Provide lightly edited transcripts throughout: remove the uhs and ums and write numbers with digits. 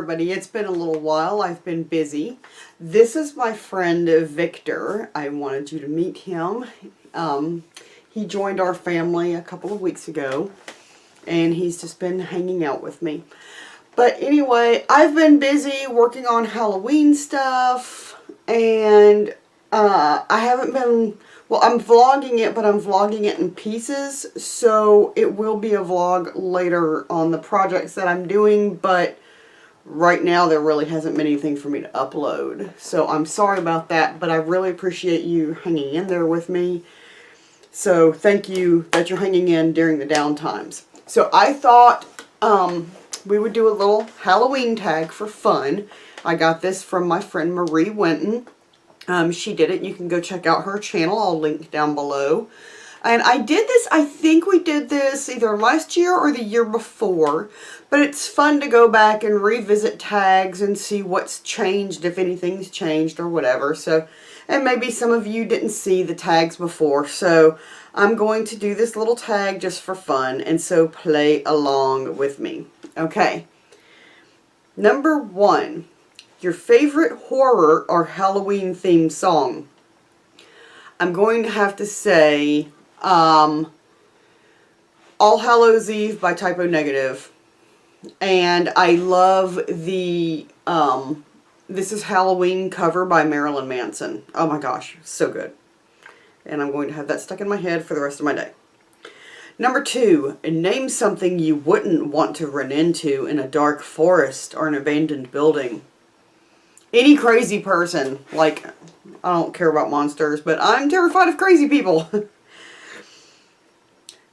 everybody. It's been a little while. I've been busy. This is my friend Victor. I wanted you to meet him. He joined our family a couple of weeks ago, and he's just been hanging out with me. But anyway, I've been busy working on Halloween stuff, and I haven't been... Well, I'm vlogging it, but I'm vlogging it in pieces, so it will be a vlog later on the projects that I'm doing, but right now there really hasn't been anything for me to upload. So I'm sorry about that, but I really appreciate you hanging in there with me. So thank you that you're hanging in during the down times. So I thought we would do a little Halloween tag for fun. I got this from my friend Marie Winton. She did it. You can go check out her channel. I'll link down below. And I did this, I think we did this either last year or the year before. But it's fun to go back and revisit tags and see what's changed, if anything's changed or whatever. So, and maybe some of you didn't see the tags before. So I'm going to do this little tag just for fun. And so play along with me. Okay. Number 1. Your favorite horror or Halloween themed song. I'm going to have to say All Hallows Eve by Typo Negative. And I love the This Is Halloween cover by Marilyn Manson. Oh my gosh, so good. And I'm going to have that stuck in my head for the rest of my day. Number 2, name something you wouldn't want to run into in a dark forest or an abandoned building. Any crazy person. Like, I don't care about monsters, but I'm terrified of crazy people.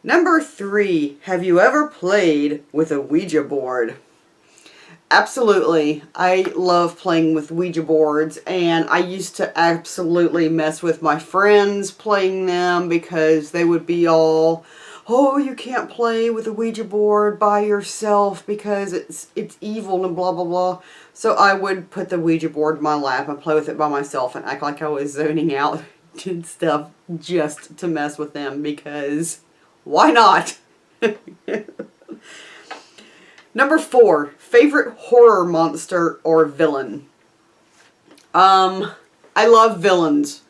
Number 3, have you ever played with a Ouija board? Absolutely. I love playing with Ouija boards, and I used to absolutely mess with my friends playing them because they would be all, oh, you can't play with a Ouija board by yourself because it's evil and blah, blah, blah. So I would put the Ouija board in my lap and play with it by myself and act like I was zoning out and stuff just to mess with them because why not? Number 4, favorite horror monster or villain? I love villains.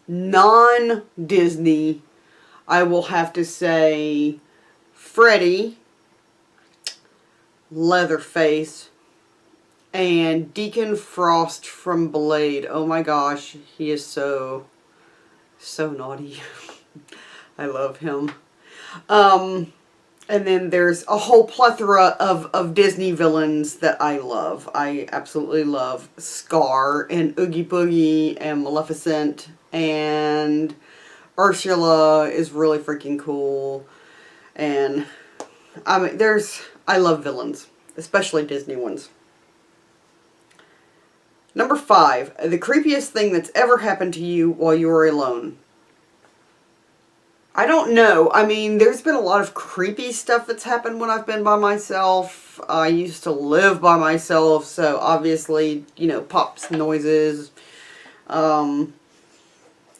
Non-Disney, I will have to say Freddy, Leatherface, and Deacon Frost from Blade. Oh my gosh, he is so naughty. I love him. And then there's a whole plethora of Disney villains that I love. I absolutely love Scar and Oogie Boogie and Maleficent, and Ursula is really freaking cool. And I mean, I love villains, especially Disney ones. Number 5, the creepiest thing that's ever happened to you while you were alone. I don't know. I mean, there's been a lot of creepy stuff that's happened when I've been by myself. I used to live by myself, so obviously, you know, pops, noises.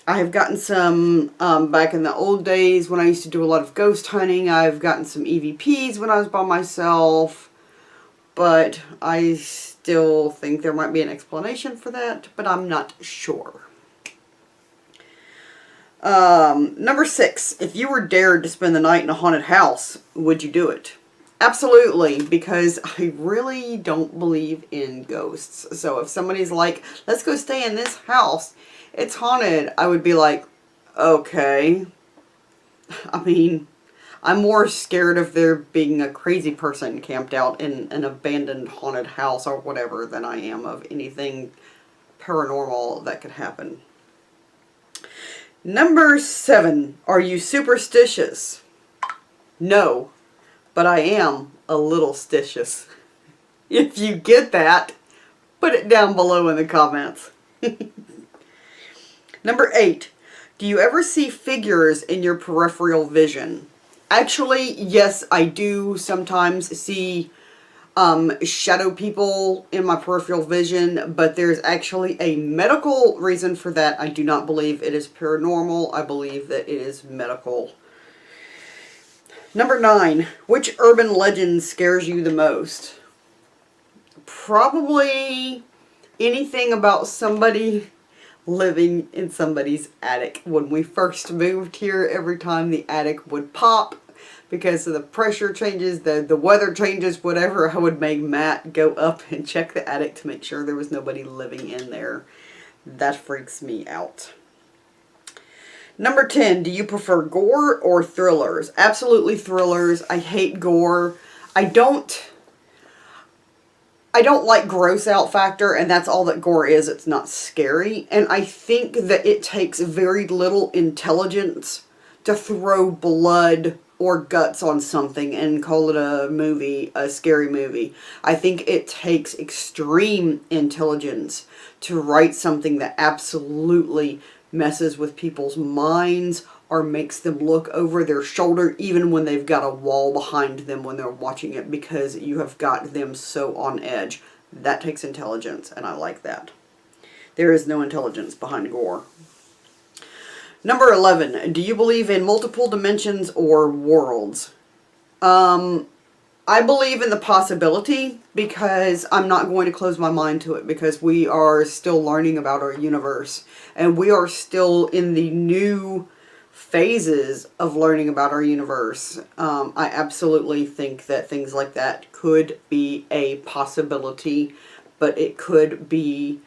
I have gotten some, back in the old days when I used to do a lot of ghost hunting, I've gotten some EVPs when I was by myself. But I still think there might be an explanation for that, but I'm not sure. Number 6, if you were dared to spend the night in a haunted house, would you do it? Absolutely, because I really don't believe in ghosts. So if somebody's like, let's go stay in this house, it's haunted, I would be like, okay. I mean, I'm more scared of there being a crazy person camped out in an abandoned haunted house or whatever than I am of anything paranormal that could happen. Number 7, are you superstitious? No, but I am a little stitious. If you get that, put it down below in the comments. Number 8, do you ever see figures in your peripheral vision? Actually, yes, I do sometimes see shadow people in my peripheral vision, but there's actually a medical reason for that. I do not believe it is paranormal. I believe that it is medical. Number 9. Which urban legend scares you the most? Probably anything about somebody living in somebody's attic. When we first moved here, every time the attic would pop because of the pressure changes, the weather changes, whatever, I would make Matt go up and check the attic to make sure there was nobody living in there. That freaks me out. Number 10, do you prefer gore or thrillers? Absolutely thrillers. I hate gore. I don't like gross out factor, and that's all that gore is. It's not scary. And I think that it takes very little intelligence to throw blood or guts on something and call it a movie, a scary movie. I think it takes extreme intelligence to write something that absolutely messes with people's minds or makes them look over their shoulder even when they've got a wall behind them when they're watching it, because you have got them so on edge. That takes intelligence, and I like that. There is no intelligence behind gore. Number 11, do you believe in multiple dimensions or worlds? I believe in the possibility because I'm not going to close my mind to it, because we are still learning about our universe and we are still in the new phases of learning about our universe. I absolutely think that things like that could be a possibility, but it could be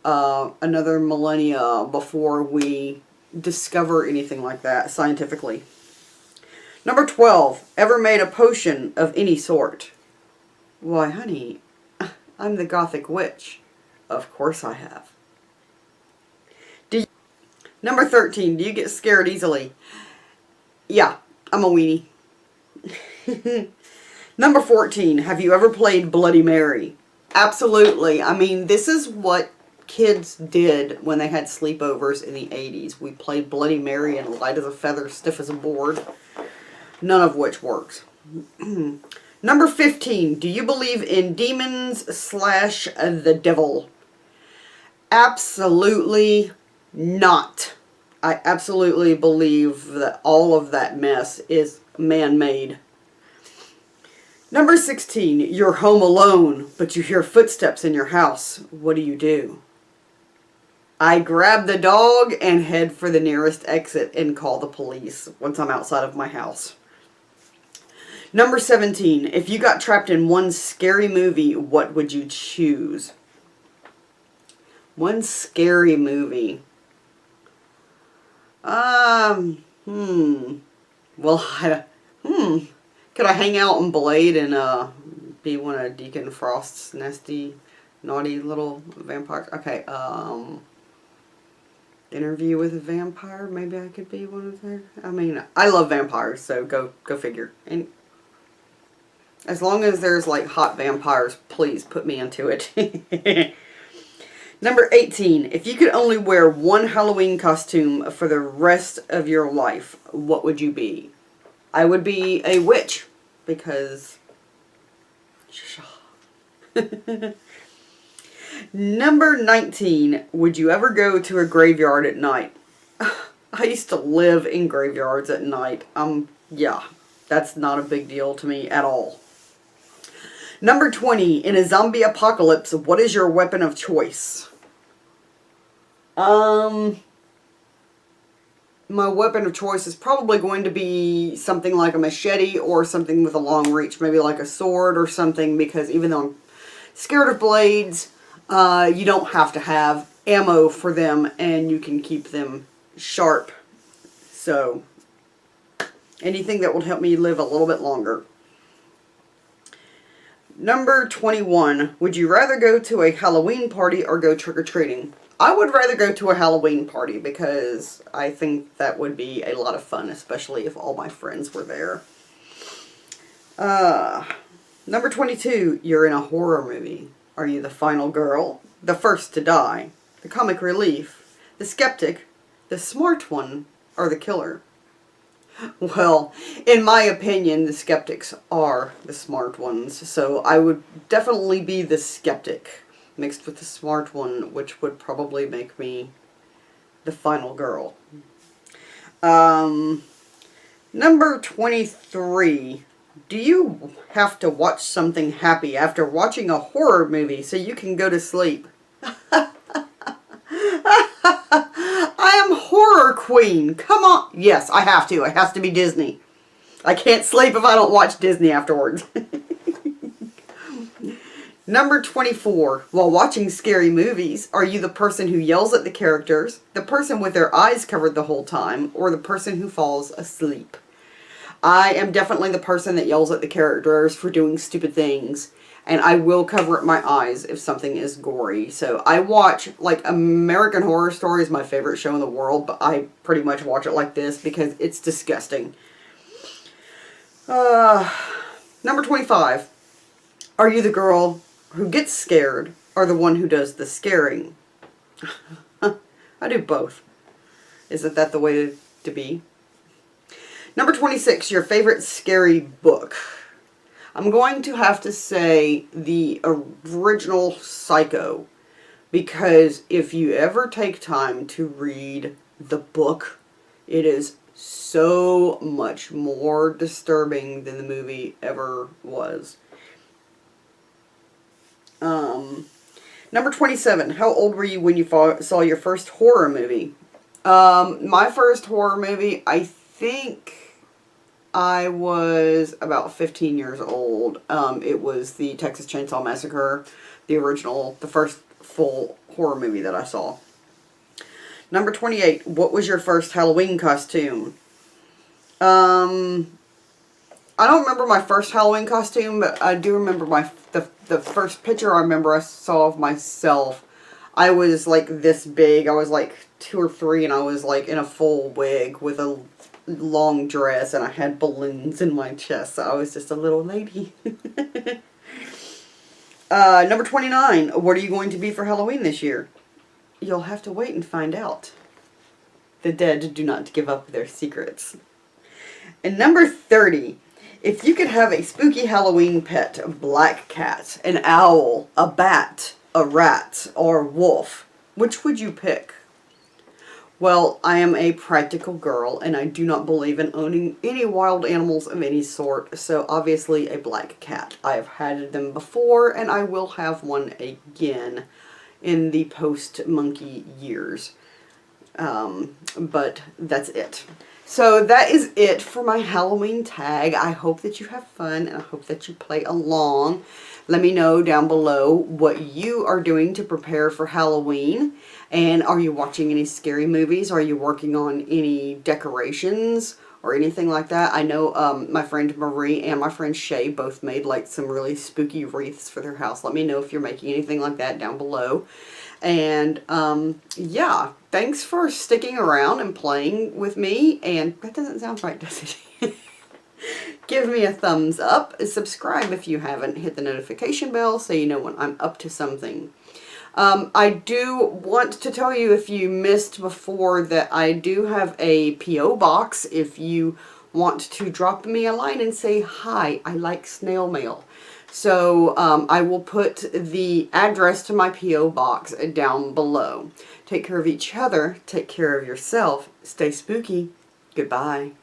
another millennia before we discover anything like that scientifically. Number 12, ever made a potion of any sort? Why, honey, I'm the Gothic witch. Of course I have. Number 13, do you get scared easily? Yeah, I'm a weenie. Number 14, have you ever played Bloody Mary? Absolutely. I mean, this is what kids did when they had sleepovers in the 80s. We played Bloody Mary and light as a feather, stiff as a board. None of which works. Number 15, do you believe in demons / the devil? Absolutely not. I absolutely believe that all of that mess is man-made. Number 16, you're home alone, but you hear footsteps in your house. What do? I grab the dog and head for the nearest exit and call the police once I'm outside of my house. Number 17, if you got trapped in one scary movie, what would you choose? One scary movie. Well, could I hang out in Blade and be one of Deacon Frost's nasty, naughty little vampires? Okay, Interview with a Vampire. Maybe I could be one of their. I mean, I love vampires, so go figure. And as long as there's like hot vampires, please put me into it. Number 18, if you could only wear one Halloween costume for the rest of your life, what would you be? I would be a witch, because... Number 19, would you ever go to a graveyard at night? I used to live in graveyards at night. Yeah, that's not a big deal to me at all. Number 20, in a zombie apocalypse, what is your weapon of choice? My weapon of choice is probably going to be something like a machete or something with a long reach. Maybe like a sword or something, because even though I'm scared of blades, you don't have to have ammo for them and you can keep them sharp. So, anything that will help me live a little bit longer. Number 21, would you rather go to a Halloween party or go trick-or-treating? I would rather go to a Halloween party because I think that would be a lot of fun, especially if all my friends were there. Number 22, you're in a horror movie. Are you the final girl, the first to die, the comic relief, the skeptic, the smart one, or the killer? Well, in my opinion, the skeptics are the smart ones, so I would definitely be the skeptic mixed with the smart one, which would probably make me the final girl. Number 23. Do you have to watch something happy after watching a horror movie so you can go to sleep? I am horror queen. Come on. Yes, I have to. It has to be Disney. I can't sleep if I don't watch Disney afterwards. Number 24. While watching scary movies, are you the person who yells at the characters, the person with their eyes covered the whole time, or the person who falls asleep? I am definitely the person that yells at the characters for doing stupid things, and I will cover up my eyes if something is gory. So I watch, like, American Horror Story is my favorite show in the world, but I pretty much watch it like this because it's disgusting. Number 25. Are you the girl who gets scared or the one who does the scaring? I do both. Isn't that the way to be? Number 26, your favorite scary book. I'm going to have to say the original Psycho, because if you ever take time to read the book, it is so much more disturbing than the movie ever was. Number 27, how old were you when you saw your first horror movie? My first horror movie, I think I was about 15 years old. It was the Texas Chainsaw Massacre, the original, the first full horror movie that I saw. Number 28, what was your first Halloween costume? I don't remember my first Halloween costume, but I do remember the first picture I remember I saw of myself. I was like this big. I was like 2 or 3, and I was like in a full wig with a long dress, and I had balloons in my chest, so I was just a little lady. Number 29, what are you going to be for Halloween this year? You'll have to wait and find out. The dead do not give up their secrets. And number 30, if you could have a spooky Halloween pet, a black cat, an owl, a bat, a rat, or a wolf, which would you pick? Well, I am a practical girl, and I do not believe in owning any wild animals of any sort, so obviously a black cat. I have had them before, and I will have one again in the post-monkey years. But that's it. So that is it for my Halloween tag. I hope that you have fun, and I hope that you play along. Let me know down below what you are doing to prepare for Halloween. And are you watching any scary movies? Are you working on any decorations or anything like that? I know my friend Marie and my friend Shay both made like some really spooky wreaths for their house. Let me know if you're making anything like that down below. And yeah, thanks for sticking around and playing with me. And that doesn't sound right, does it? Give me a thumbs up. Subscribe if you haven't. Hit the notification bell so you know when I'm up to something. I do want to tell you, if you missed before, that I do have a P.O. box if you want to drop me a line and say, hi, I like snail mail. So I will put the address to my P.O. box down below. Take care of each other. Take care of yourself. Stay spooky. Goodbye.